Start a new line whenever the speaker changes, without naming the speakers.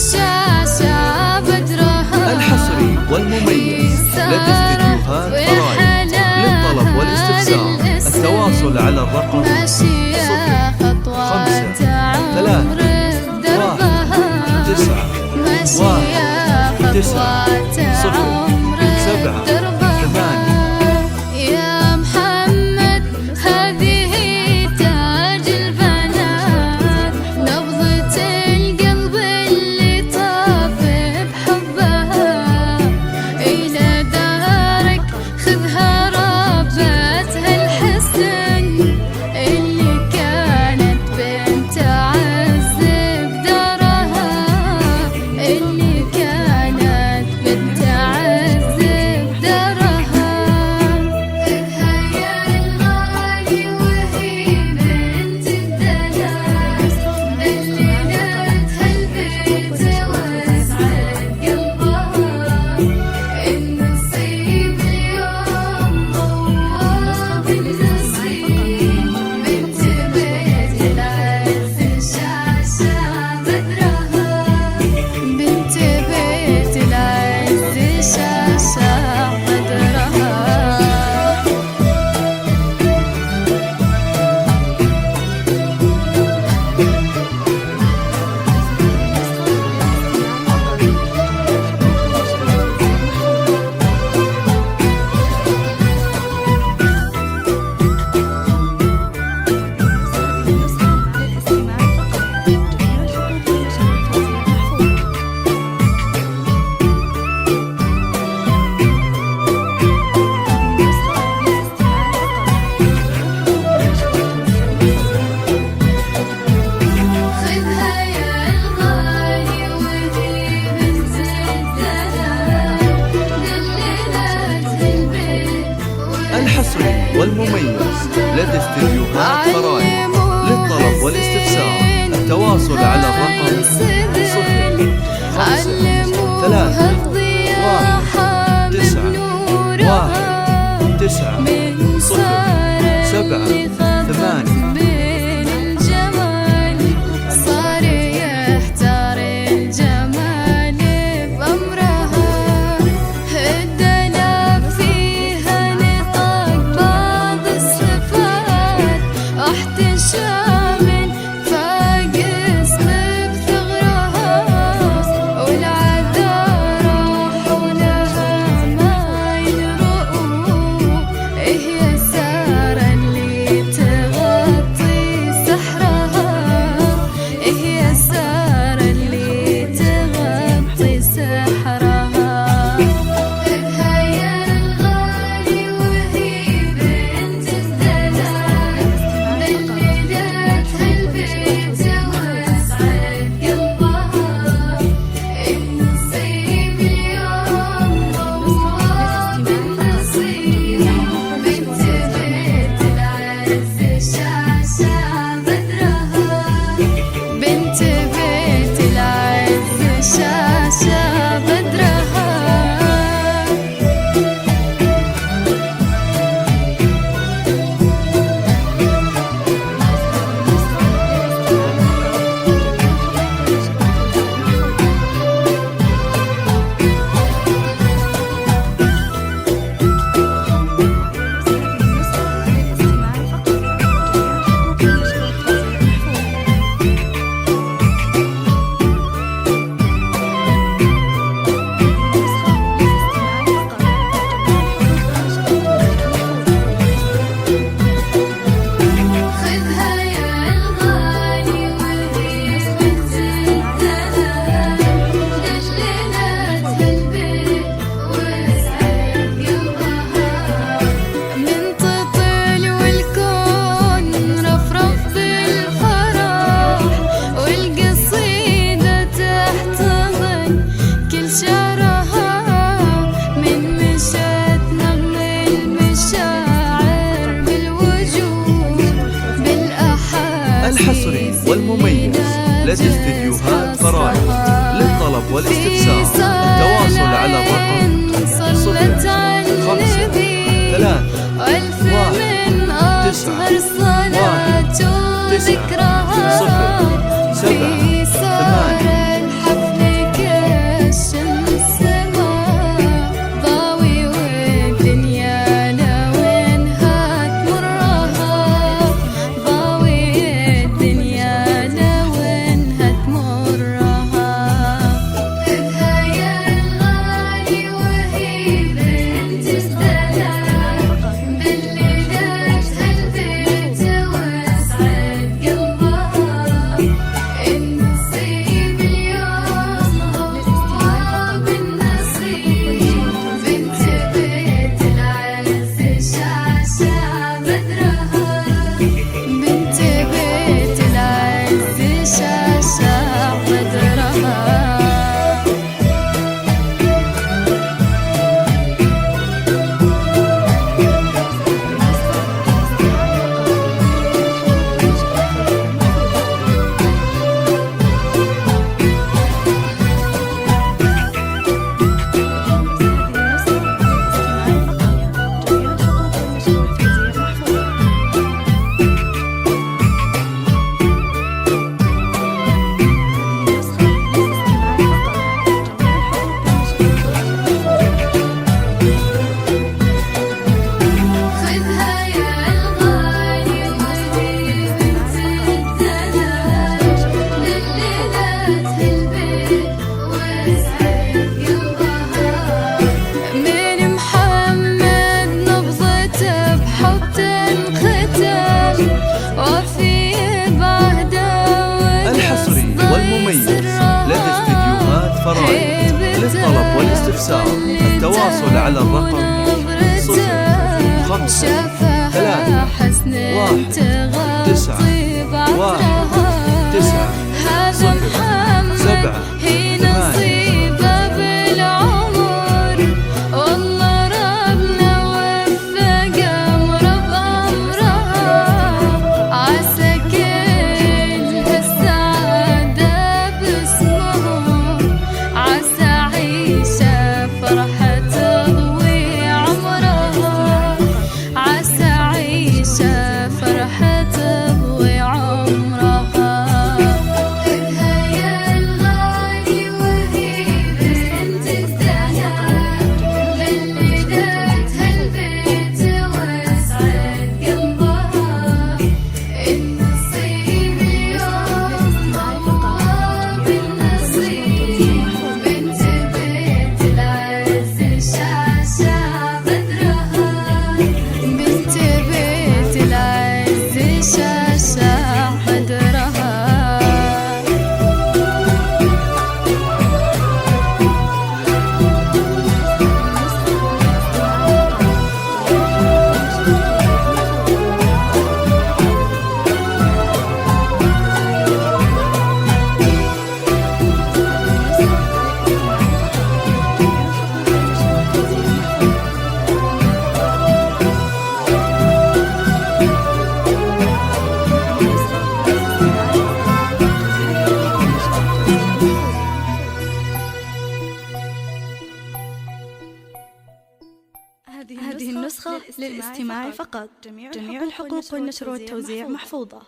الشاشة بدرها
الحصري والمميز لدى استديوهات فرايد. للطلب والاستفسار التواصل على الرقم 05 3 1 9 1 7
يا محمد هذه تاج البنات، نبضة القلب اللي طاف بحبها، إلى دارك خذها ربتها الحسن اللي كانت بنت عز بدارها، اللي كانت بنت عز بدارها. خذها يا الغالي وهي بنت الدلال، دللتها البيت واسعد قلبها، النصيب اليوم ضوى بالنصيب، بنت بيت العز الشاشة بدرها، بنت بيت العز الشاشة بدرها. خذها يا الغالي وهي بنت الدلال، دللتها البيت
الحصري والمميز لدى استديوهات فرايد. للطلب والاستفسار التواصل على الرقم 05
علموها
3
الضياحة
1 9
بنورها،
1 9
من صار
7
اللي خاف
8
بين الجمال، صار يحتار الجمال بأمرها، الدلال فيها نطاق بعض الصفات، احتشام فاق اسم بثغرها،
والاستفسار التواصل على الرقم 05 3 1 9 1 9 0 7 8.
هذه النسخة للاستماع فقط. جميع الحقوق والنشر والتوزيع محفوظة.